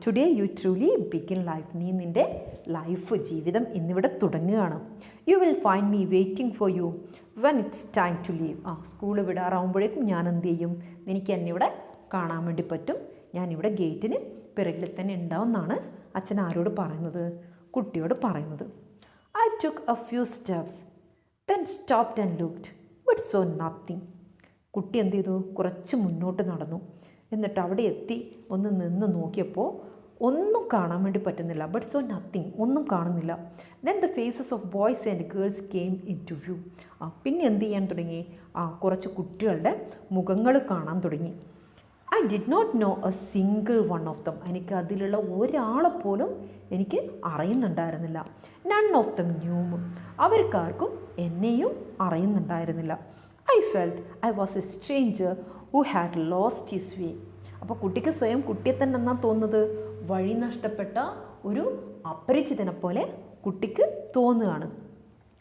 Today you truly begin life. നീ നിൻ്റെ ലൈഫ് ജീവിതം ഇന്നിവിടെ തുടങ്ങുകയാണ്. You will find me waiting for you when it's time to leave. School വിടാറാവുമ്പോഴേക്കും ഞാൻ എന്ത് ചെയ്യും? എനിക്ക് എന്നെ ഇവിടെ കാണാൻ വേണ്ടി പറ്റും. ഞാനിവിടെ ഗേറ്റിന് പിറകിൽ തന്നെ ഉണ്ടാവും എന്നാണ് അച്ഛൻ ആരോട് പറയുന്നത്? കുട്ടിയോട് പറയുന്നത്. I took A few steps then stopped and looked but so nothing. കുട്ടി എന്ത് ചെയ്തു? കുറച്ച് മുന്നോട്ട് നടന്നു. എന്നിട്ട് അവിടെ എത്തി ഒന്ന് നിന്ന് നോക്കിയപ്പോൾ ഒന്നും കാണാൻ വേണ്ടി പറ്റുന്നില്ല. ബട്ട് സോ നത്തിങ്, ഒന്നും കാണുന്നില്ല. Then the faces of boys and girls came into view. പിന്നെ എന്ത് ചെയ്യാൻ തുടങ്ങി? കുറച്ച് കുട്ടികളുടെ മുഖങ്ങൾ കാണാൻ തുടങ്ങി. I did not know a single one of them. എനിക്ക് അതിലുള്ള ഒരാളെപ്പോലും എനിക്ക് അറിയുന്നുണ്ടായിരുന്നില്ല. None of them knew. അവർക്കാർക്കും എന്നെയും അറിയുന്നുണ്ടായിരുന്നില്ല. I felt I was a stranger who had lost his way. അപ്പോൾ കുട്ടിക്ക് സ്വയം കുട്ടിയെ തന്നെ എന്നാ തോന്നുന്നത്? വഴി നഷ്ടപ്പെട്ട ഒരു അപരിചിതനെ പോലെ കുട്ടിക്ക് തോന്നുകയാണ്.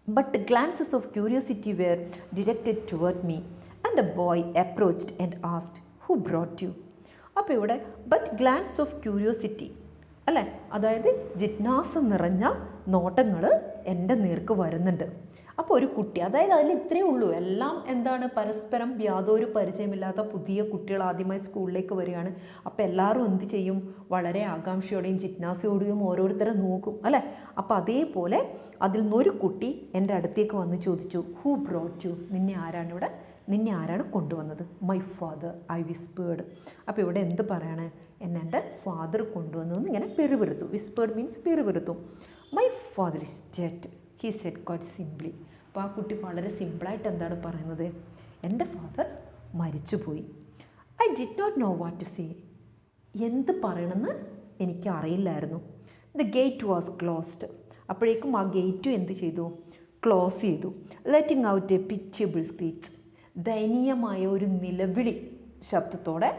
But glances of curiosity were directed toward me and a boy approached and asked who brought you. അപ്പോൾ ഇവിടെ ബട്ട് ഗ്ലാൻസ് ഓഫ് ക്യൂരിയോസിറ്റി അല്ലേ, അതായത് ജിജ്ഞാസ നിറഞ്ഞ നോട്ടങ്ങൾ എൻ്റെ നേർക്ക് വരുന്നുണ്ട്. അപ്പോൾ ഒരു കുട്ടി, അതായത് അതിൽ ഇത്രയേ ഉള്ളൂ. എല്ലാം എന്താണ്? പരസ്പരം യാതൊരു പരിചയമില്ലാത്ത പുതിയ കുട്ടികൾ ആദ്യമായി സ്കൂളിലേക്ക് വരികയാണ്. അപ്പോൾ എല്ലാവരും എന്ത് ചെയ്യും? വളരെ ആകാംക്ഷയോടെയും ജിജ്ഞാസയോടെയും ഓരോരുത്തരെ നോക്കും അല്ലേ. അപ്പോൾ അതേപോലെ അതിൽ നിന്നൊരു കുട്ടി എൻ്റെ അടുത്തേക്ക് വന്ന് ചോദിച്ചു, ഹൂ ബ്രോട്ട് യു? നിന്നെ ആരാണ് കൊണ്ടുവന്നത്? My father, I whispered. അപ്പോൾ ഇവിടെ എന്ത് പറയാണ്? എന്നെ എൻ്റെ ഫാദർ കൊണ്ടുവന്നു എന്ന് ഇങ്ങനെ പിറുപിറുത്തു. വിസ്പേർഡ് മീൻസ് പിറുപിറുത്തു. My father is dead he said quite simply. അപ്പോൾ ആ കുട്ടി വളരെ സിമ്പിളായിട്ട് എന്താണ് പറയുന്നത്? എൻ്റെ ഫാദർ മരിച്ചുപോയി. I did not know what to say. എന്ത് പറയണമെന്ന് എനിക്ക് അറിയില്ലായിരുന്നു. The gate was closed. അപ്പോഴേക്കും ആ ഗേറ്റും എന്ത് ചെയ്തു? ക്ലോസ് ചെയ്തു. Letting out a pitiable screech. ദയനീയമായ ഒരു നിലവിളി ശബ്ദത്തോടെ.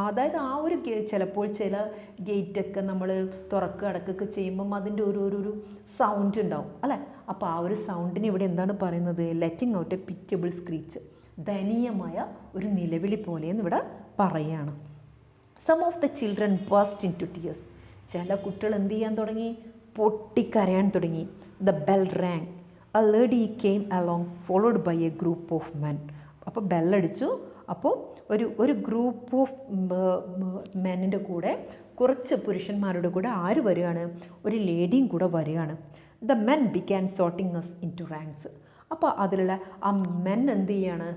അതായത് ആ ഒരു ചിലപ്പോൾ ചില ഗേറ്റൊക്കെ നമ്മൾ തുറക്കുക അടക്കൊക്കെ ചെയ്യുമ്പം അതിൻ്റെ ഒരു സൗണ്ട് ഉണ്ടാവും അല്ലേ. അപ്പോൾ ആ ഒരു സൗണ്ടിന് ഇവിടെ എന്താണ് പറയുന്നത്? Letting out a pitiable screech. ദയനീയമായ ഒരു നിലവിളി പോലെയെന്ന് ഇവിടെ പറയുകയാണ്. Some of the children burst into tears. ചില കുട്ടികൾ എന്ത് ചെയ്യാൻ തുടങ്ങി? പൊട്ടിക്കരയാൻ തുടങ്ങി. The bell rang. A lady came along followed by a group of men. അപ്പോൾ ബെല്ലടിച്ചു. അപ്പോൾ ഒരു ഗ്രൂപ്പ് ഓഫ് മെന്നിൻ്റെ കൂടെ, കുറച്ച് പുരുഷന്മാരുടെ കൂടെ ആര് വരികയാണ്? ഒരു ലേഡിയും കൂടെ വരികയാണ്. The men began sorting us into ranks. അപ്പോൾ അതിലുള്ള ആ മെൻ എന്ത് ചെയ്യാണ്?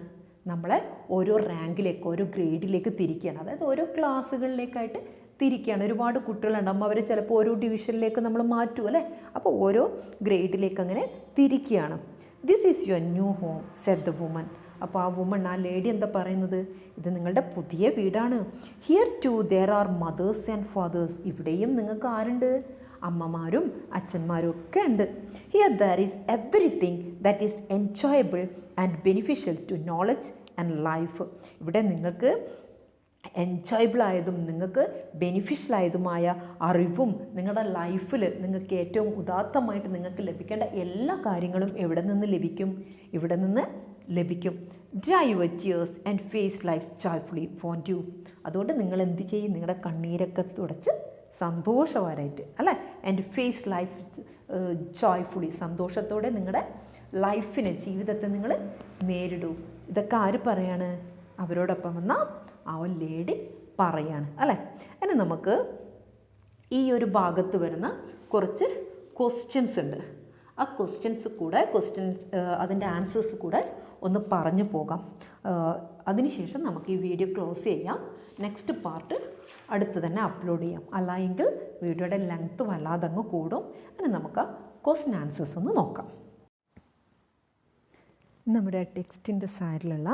നമ്മളെ ഓരോ റാങ്കിലേക്ക്, ഓരോ ഗ്രേഡിലേക്ക് തിരിക്കുകയാണ്. അതായത് ഓരോ ക്ലാസ്സുകളിലേക്കായിട്ട് തിരിക്കുകയാണ്. ഒരുപാട് കുട്ടികളുണ്ടാകുമ്പോൾ അവരെ ചിലപ്പോൾ ഓരോ ഡിവിഷനിലേക്ക് നമ്മൾ മാറ്റും അല്ലേ. അപ്പോൾ ഓരോ ഗ്രേഡിലേക്ക് അങ്ങനെ തിരിക്കുകയാണ്. This is your new home said the woman. അപ്പോൾ ആ വുമൺ, ആ ലേഡി എന്താ പറയുന്നത്? ഇത് നിങ്ങളുടെ പുതിയ വീടാണ്. Here too there are mothers and fathers. ഇവിടെയും നിങ്ങൾക്ക് ആരുണ്ട്? അമ്മമാരും അച്ഛന്മാരും ഒക്കെ ഉണ്ട്. Here there is everything that is enjoyable and beneficial to knowledge and life. ഇവിടെ നിങ്ങൾക്ക് എൻജോയബിൾ ആയതും നിങ്ങൾക്ക് ബെനിഫിഷ്യലായതുമായ അറിവും നിങ്ങളുടെ ലൈഫിൽ നിങ്ങൾക്ക് ഏറ്റവും ഉദാത്തമായിട്ട് നിങ്ങൾക്ക് ലഭിക്കേണ്ട എല്ലാ കാര്യങ്ങളും എവിടെ നിന്ന് ലഭിക്കും? ഇവിടെ നിന്ന് ലഭിക്കും. Dry your tears and face life joyfully won't you. അതുകൊണ്ട് നിങ്ങൾ എന്ത് ചെയ്യും? നിങ്ങളുടെ കണ്ണീരൊക്കെ തുടച്ച് സന്തോഷവാനായിട്ട് അല്ലേ. And face life joyfully. സന്തോഷത്തോടെ നിങ്ങളുടെ ലൈഫിനെ, ജീവിതത്തെ നിങ്ങൾ നേരിടൂ. ഇതൊക്കെ ആര് പറയാണ്? അവരോടൊപ്പം വന്ന ആ ലേഡി പറയാണ് അല്ലേ. ഇനി നമുക്ക് ഈ ഒരു ഭാഗത്ത് വരുന്ന കുറച്ച് ക്വസ്റ്റ്യൻസ് ഉണ്ട്. ആ ക്വസ്റ്റ്യൻസ് അതിൻ്റെ ആൻസേഴ്സ് കൂടെ ഒന്ന് പറഞ്ഞു പോകാം. അതിനുശേഷം നമുക്ക് ഈ വീഡിയോ ക്ലോസ് ചെയ്യാം. നെക്സ്റ്റ് പാർട്ട് അടുത്ത് തന്നെ അപ്ലോഡ് ചെയ്യാം. അല്ലായെങ്കിൽ വീഡിയോയുടെ ലെങ്ത്ത് വല്ലാതെ അങ്ങ് കൂടും. അങ്ങനെ നമുക്ക് ആ ക്വസ്റ്റ്യൻ ആൻസേഴ്സ് ഒന്ന് നോക്കാം. നമ്മുടെ ടെക്സ്റ്റിൻ്റെ സൈഡിലുള്ള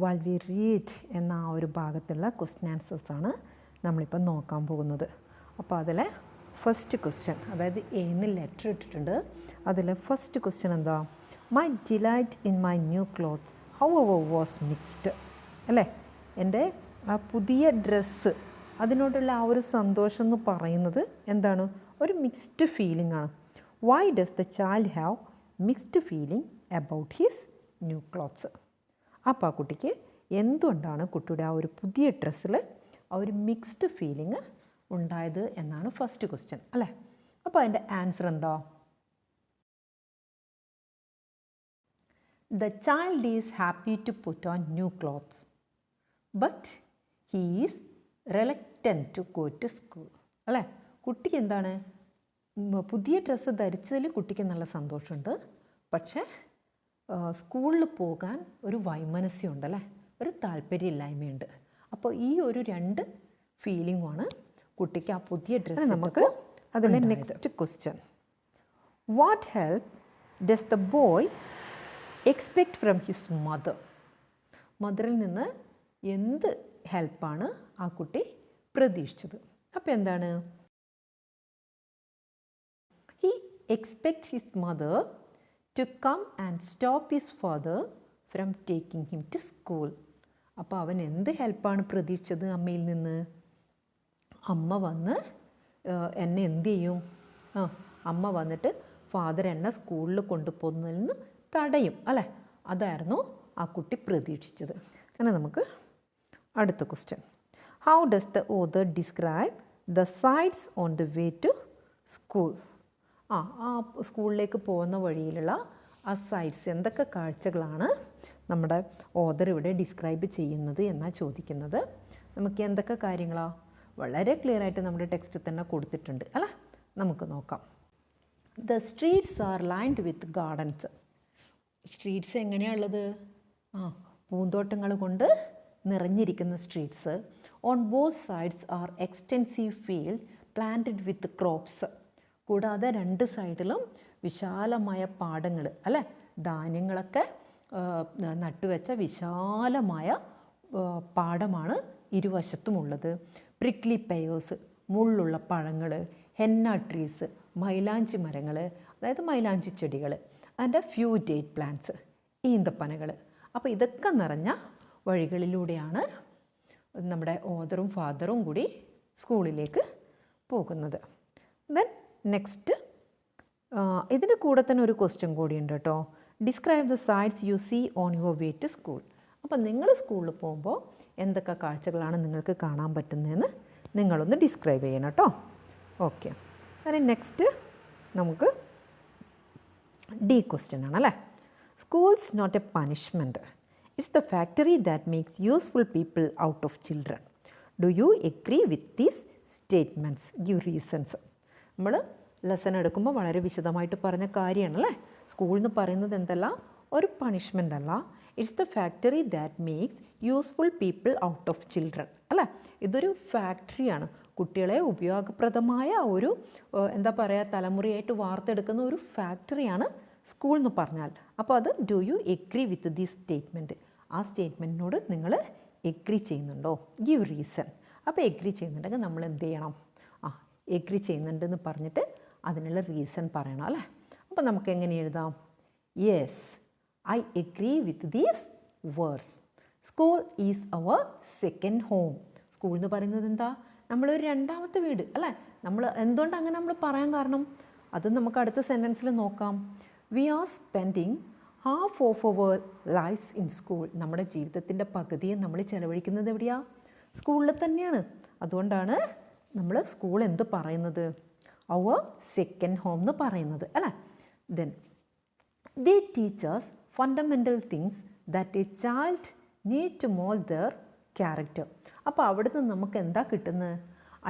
വൈൽ വി റീഡ് എന്ന ആ ഒരു ഭാഗത്തുള്ള ക്വസ്റ്റ്യൻ ആൻസേഴ്സാണ് നമ്മളിപ്പോൾ നോക്കാൻ പോകുന്നത്. അപ്പോൾ അതിലെ ഫസ്റ്റ് ക്വസ്റ്റ്യൻ, അതായത് എന്ന് ലെറ്റർ ഇട്ടിട്ടുണ്ട്. അതിലെ ഫസ്റ്റ് ക്വസ്റ്റ്യൻ എന്താ? My delight in my new clothes how ever was mixed. അല്ലേ, എൻ്റെ ആ പുതിയ ഡ്രസ്സ്, അതിനോടുള്ള ആ ഒരു സന്തോഷം എന്ന് പറയുന്നത് എന്താണ്? ഒരു മിക്സ്ഡ് ഫീലിംഗ് ആണ്. Why does the child have mixed feeling about his new clothes. അപ്പോൾ ആ കുട്ടിക്ക് എന്തുകൊണ്ടാണ് കുട്ടിയുടെ ആ ഒരു പുതിയ ഡ്രസ്സിൽ ആ ഒരു മിക്സ്ഡ് ഫീലിംഗ് ഉണ്ടായത് എന്നാണ് ഫസ്റ്റ് ക്വസ്റ്റ്യൻ അല്ലേ. അപ്പോൾ അതിൻ്റെ ആൻസർ എന്താ? The child is happy to put on new clothes but he is reluctant to go to school. അല്ലേ, കുട്ടിക്ക് എന്താണ്? പുതിയ ഡ്രസ്സ് ധരിച്ചതിൽ കുട്ടിക്ക് നല്ല സന്തോഷമുണ്ട്, പക്ഷേ സ്കൂളിൽ പോകാൻ ഒരു വൈമനസ്യമുണ്ട് അല്ലേ, ഒരു താല്പര്യമില്ലായ്മയുണ്ട്. അപ്പോൾ ഈ ഒരു രണ്ട് ഫീലിംഗുമാണ് കുട്ടിക്ക് ആ പുതിയ ഡ്രസ്സ്. നമുക്ക് അതിലെ next question, what help does the boy expect from his mother. മദറിൽ നിന്ന് എന്ത് ഹെൽപ്പാണ് ആ കുട്ടി പ്രതീക്ഷിച്ചത്? അപ്പോൾ എന്താണ്? He expects his mother to come and stop his father from taking him to school. അപ്പോൾ അവൻ എന്ത് ഹെൽപ്പാണ് പ്രതീക്ഷിച്ചത് അമ്മയിൽ നിന്ന്? അമ്മ വന്ന് എന്നെ എന്ത് ചെയ്യും? അമ്മ വന്നിട്ട് ഫാദർ എന്നെ സ്കൂളിൽ കൊണ്ടുപോകുന്നതിൽ നിന്ന് തടയും അല്ലേ, അതായിരുന്നു ആ കുട്ടി പ്രതീക്ഷിച്ചത്. അങ്ങനെ നമുക്ക് അടുത്ത question, how does the author describe the sights on the way to school. ആ സ്കൂളിലേക്ക് പോകുന്ന വഴിയിലുള്ള ആ സൈറ്റ്സ്, എന്തൊക്കെ കാഴ്ചകളാണ് നമ്മുടെ ഓതർ ഇവിടെ ഡിസ്ക്രൈബ് ചെയ്യുന്നത് എന്നാണ് ചോദിക്കുന്നത്. നമുക്ക് എന്തൊക്കെ കാര്യങ്ങളാണ് വളരെ ക്ലിയർ ആയിട്ട് നമ്മുടെ ടെക്സ്റ്റ് തന്നെ കൊടുത്തിട്ടുണ്ട് അല്ലേ, നമുക്ക് നോക്കാം. The streets are lined with gardens. Streets എങ്ങനെയാണുള്ളത്? പൂന്തോട്ടങ്ങൾ കൊണ്ട് നിറഞ്ഞിരിക്കുന്ന streets. On both sides are extensive field planted with crops. കൂടാതെ രണ്ട് സൈഡിലും വിശാലമായ പാടങ്ങൾ അല്ലേ, ധാന്യങ്ങളൊക്കെ നട്ടുവെച്ച വിശാലമായ പാടമാണ് ഇരുവശത്തുമുള്ളത്. പ്രിക്ലി പെയേഴ്സ്, മുള്ളുള്ള പഴങ്ങൾ, ഹെന്ന ട്രീസ്, മൈലാഞ്ചി മരങ്ങൾ, അതായത് മൈലാഞ്ചി ചെടികൾ, ആൻഡ് ഫ്യൂ ഡേറ്റ് പ്ലാന്റ്സ്, ഈന്തപ്പനകൾ. അപ്പോൾ ഇതൊക്കെ നിറഞ്ഞ വഴികളിലൂടെയാണ് നമ്മുടെ ഓതറും ഫാദറും കൂടി സ്കൂളിലേക്ക് പോകുന്നത്. ദെൻ നെക്സ്റ്റ്, ഇതിൻ്റെ കൂടെ തന്നെ ഒരു ക്വസ്റ്റ്യൻ കൂടിയുണ്ട് കേട്ടോ. Describe the sights you see on your way to school. അപ്പം നിങ്ങൾ സ്കൂളിൽ പോകുമ്പോൾ എന്തൊക്കെ കാഴ്ചകളാണ് നിങ്ങൾക്ക് കാണാൻ പറ്റുന്നതെന്ന് നിങ്ങളൊന്ന് ഡിസ്ക്രൈബ് ചെയ്യണം കേട്ടോ. ഓക്കെ, അതിന് നെക്സ്റ്റ് നമുക്ക് ഡി ക്വസ്റ്റ്യൻ ആണല്ലേ. School's not a punishment, it's the factory that makes useful people out of children. Do you agree with these statements? Give reasons. നമ്മൾ ലെസൺ എടുക്കുമ്പോൾ വളരെ വിശദമായിട്ട് പറഞ്ഞ കാര്യമാണല്ലേ. സ്കൂൾ എന്ന് പറയുന്നത് എന്തല്ല, ഒരു പണിഷ്മെൻ്റ് അല്ല. It's the factory that makes useful people out of children അല്ലേ. ഇതൊരു ഫാക്ടറിയാണ്, കുട്ടികളെ ഉപയോഗപ്രദമായ ഒരു എന്താ പറയുക, തലമുറയായിട്ട് വാർത്തെടുക്കുന്ന ഒരു ഫാക്ടറിയാണ് സ്കൂൾ എന്ന് പറഞ്ഞാൽ. അപ്പോൾ അത് do you agree with the statement, ആ സ്റ്റേറ്റ്മെൻറ്റിനോട് നിങ്ങൾ എഗ്രി ചെയ്യുന്നുണ്ടോ? Give reason. അപ്പോൾ എഗ്രി ചെയ്യുന്നുണ്ടെങ്കിൽ നമ്മൾ എന്ത് ചെയ്യണം? എഗ്രി ചെയ്യുന്നുണ്ടെന്ന് പറഞ്ഞിട്ട് അതിനുള്ള റീസൺ പറയണം അല്ലേ. അപ്പോൾ നമുക്ക് എങ്ങനെ എഴുതാം? Yes, I agree with these words. School is our second home. School എന്ന് പറയുന്നത് എന്താ? നമ്മളൊരു രണ്ടാമത്തെ വീട് അല്ലേ. നമ്മൾ എന്തുകൊണ്ട് അങ്ങനെ നമ്മൾ പറയാൻ കാരണം അത് നമുക്ക് അടുത്ത സെൻറ്റൻസിൽ നോക്കാം. We are spending half of our lives in school. നമ്മുടെ ജീവിതത്തിൻ്റെ പകുതിയും നമ്മൾ ചിലവഴിക്കുന്നത് എവിടെയാണ്? സ്കൂളിൽ തന്നെയാണ്. അതുകൊണ്ടാണ് നമ്മൾ സ്കൂൾ എന്ത് പറയുന്നത്? അവർ സെക്കൻഡ് ഹോം എന്ന് പറയുന്നത് അല്ലേ. Then they teachers fundamental things that a child need to mould their character. അപ്പോൾ അവിടുന്ന് നമുക്ക് എന്താ കിട്ടുന്നത്?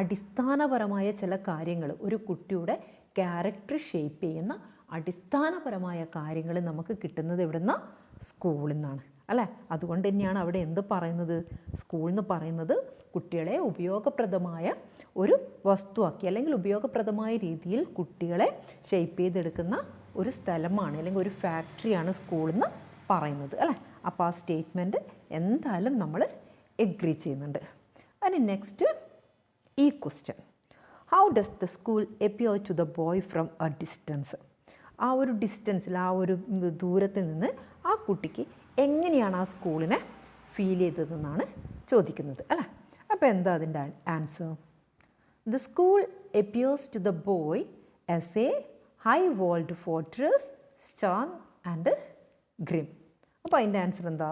അടിസ്ഥാനപരമായ ചില കാര്യങ്ങൾ, ഒരു കുട്ടിയുടെ ക്യാരക്ടർ ഷേപ്പ് ചെയ്യുന്ന അടിസ്ഥാനപരമായ കാര്യങ്ങൾ നമുക്ക് കിട്ടുന്നത് എവിടുന്ന? സ്കൂളിൽ നിന്നാണ് അല്ലേ. അതുകൊണ്ട് തന്നെയാണ് അവിടെ എന്ത് പറയുന്നത്? സ്കൂൾ എന്ന് പറയുന്നത് കുട്ടികളെ ഉപയോഗപ്രദമായ ഒരു വസ്തുവാക്കി, അല്ലെങ്കിൽ ഉപയോഗപ്രദമായ രീതിയിൽ കുട്ടികളെ ഷേപ്പ് ചെയ്തെടുക്കുന്ന ഒരു സ്ഥലമാണ്, അല്ലെങ്കിൽ ഒരു ഫാക്ടറിയാണ് സ്കൂൾ എന്ന് പറയുന്നത് അല്ലേ. അപ്പോൾ ആ സ്റ്റേറ്റ്മെൻറ്റ് എന്തായാലും നമ്മൾ എഗ്രി ചെയ്യുന്നുണ്ട്. അതിന് നെക്സ്റ്റ് ഈ question. How does the school appear to the boy from a distance? ആ ഒരു ഡിസ്റ്റൻസിൽ, ആ ഒരു ദൂരത്തിൽ നിന്ന് ആ കുട്ടിക്ക് എങ്ങനെയാണ് ആ സ്കൂളിനെ ഫീൽ ചെയ്തതെന്നാണ് ചോദിക്കുന്നത് അല്ലേ. അപ്പോൾ എന്താ അതിൻ്റെ answer? The school appears to the boy as a high walled fortress, strong and grim. അപ്പോൾ അതിൻ്റെ ആൻസർ എന്താ?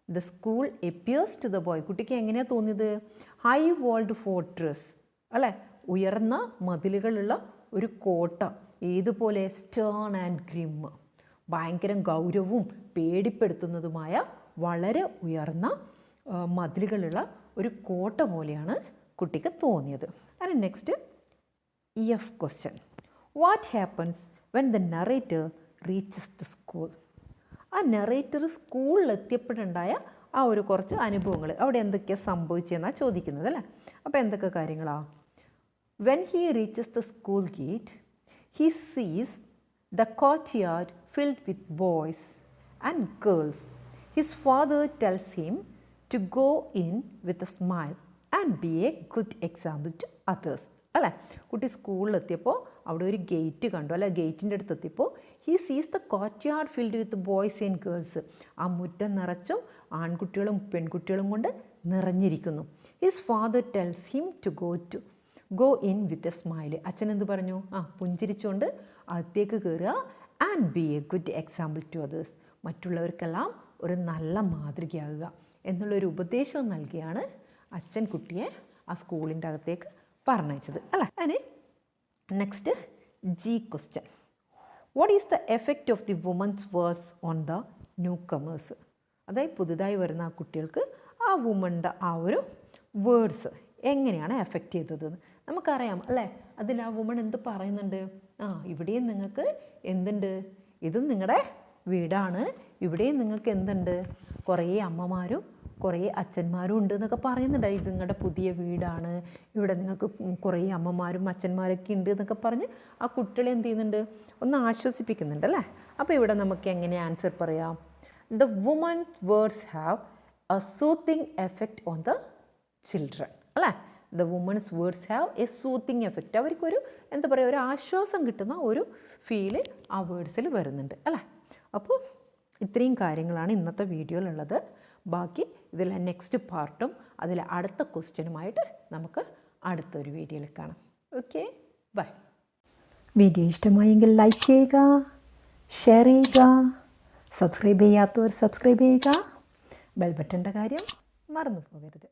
The school appears to the boy, കുട്ടിക്ക് എങ്ങനെയാണ് തോന്നിയത്? ഹൈ വാൾഡ് ഫോർട്രസ് അല്ലേ, ഉയർന്ന മതിലുകളുള്ള ഒരു കോട്ട. ഏതുപോലെ? സ്റ്റേൺ ആൻഡ് ഗ്രിം, ഭയങ്കര ഗൗരവവും പേടിപ്പെടുത്തുന്നതുമായ വളരെ ഉയർന്ന മതിലുകളുള്ള ഒരു കോട്ട പോലെയാണ് കുട്ടിക്ക് തോന്നിയത്. And next F question. What happens when the narrator reaches the school? ആ നറേറ്റർ സ്കൂളിൽ എത്തിയപ്പോഴുണ്ടായ ആ ഒരു കുറച്ച് അനുഭവങ്ങൾ, അവിടെ എന്തൊക്കെയാണ് സംഭവിച്ചതെന്നാണ് ചോദിക്കുന്നത് അല്ലേ. അപ്പോൾ എന്തൊക്കെ കാര്യങ്ങളാണ്? When he reaches the school gate he sees the courtyard filled with boys and girls. His father tells him to go in with a smile and be a good example to others. അല്ലേ, കുട്ടി സ്കൂളിലെത്തിയപ്പോൾ അവിടെ ഒരു ഗേറ്റ് കണ്ടു അല്ലെ. ഗേറ്റിൻ്റെ അടുത്ത് എത്തിയപ്പോൾ he sees the courtyard filled with boys and girls. ആ മുറ്റം നിറച്ചും ആൺകുട്ടികളും പെൺകുട്ടികളും കൊണ്ട് നിറഞ്ഞിരിക്കുന്നു. His father tells him to go in with a smile. അച്ഛൻ എന്ത് പറഞ്ഞു? പുഞ്ചിരിച്ചുകൊണ്ട് അകത്തേക്ക് കയറുക. And be a good example to others, മറ്റുള്ളവർക്കെല്ലാം ഒരു നല്ല മാതൃകയാകുക എന്നുള്ളൊരു ഉപദേശം നൽകിയാണ് അച്ഛൻ കുട്ടിയെ ആ സ്കൂളിൻ്റെ അകത്തേക്ക് പറഞ്ഞയച്ചത് അല്ലേ. അതിന് നെക്സ്റ്റ് ജി question. What is the effect of the women's words on the newcomers? അതായത് പുതുതായി വരുന്ന ആ കുട്ടികൾക്ക് ആ വുമൻ്റെ ആ ഒരു വേർഡ്സ് എങ്ങനെയാണ് എഫക്റ്റ് ചെയ്തതെന്ന് നമുക്കറിയാം അല്ലേ. അതിൽ ആ വുമൺ എന്ത് പറയുന്നുണ്ട്? ഇവിടെയും നിങ്ങൾക്ക് എന്തുണ്ട്? ഇതും നിങ്ങളുടെ വീടാണ്. ഇവിടെയും നിങ്ങൾക്ക് എന്തുണ്ട്? കുറേ അമ്മമാരും കുറേ അച്ഛന്മാരും ഉണ്ട് എന്നൊക്കെ പറയുന്നുണ്ട്. ഇത് നിങ്ങളുടെ പുതിയ വീടാണ്, ഇവിടെ നിങ്ങൾക്ക് കുറേ അമ്മമാരും അച്ഛന്മാരൊക്കെ ഉണ്ട് എന്നൊക്കെ പറഞ്ഞ് ആ കുട്ടികളെ എന്ത് ചെയ്യുന്നുണ്ട്? ഒന്ന് ആശ്വസിപ്പിക്കുന്നുണ്ട് അല്ലേ. അപ്പോൾ ഇവിടെ നമുക്ക് എങ്ങനെ ആൻസർ പറയാം? The woman words have a soothing effect on the children അല്ലേ. The woman's words have a soothing effect. അവർക്കൊരു എന്താ പറയുക, ഒരു ആശ്വാസം കിട്ടുന്ന ഒരു ഫീല് ആ വേർഡ്സിൽ വരുന്നുണ്ട് അല്ലേ. അപ്പോൾ ഇത്രയും കാര്യങ്ങളാണ് ഇന്നത്തെ വീഡിയോയിലുള്ളത്. ബാക്കി ഇതിലെ നെക്സ്റ്റ് പാർട്ടും അതിലെ അടുത്ത ക്വസ്റ്റ്യനുമായിട്ട് നമുക്ക് അടുത്തൊരു വീഡിയോയിൽ കാണാം. Okay, bye. വീഡിയോ ഇഷ്ടമായെങ്കിൽ ലൈക്ക് ചെയ്യുക, ഷെയർ ചെയ്യുക, സബ്സ്ക്രൈബ് ചെയ്യാത്തവർ സബ്സ്ക്രൈബ് ചെയ്യുക. ബെൽ ബട്ടൻ്റെ കാര്യം മറന്നു പോകരുത്.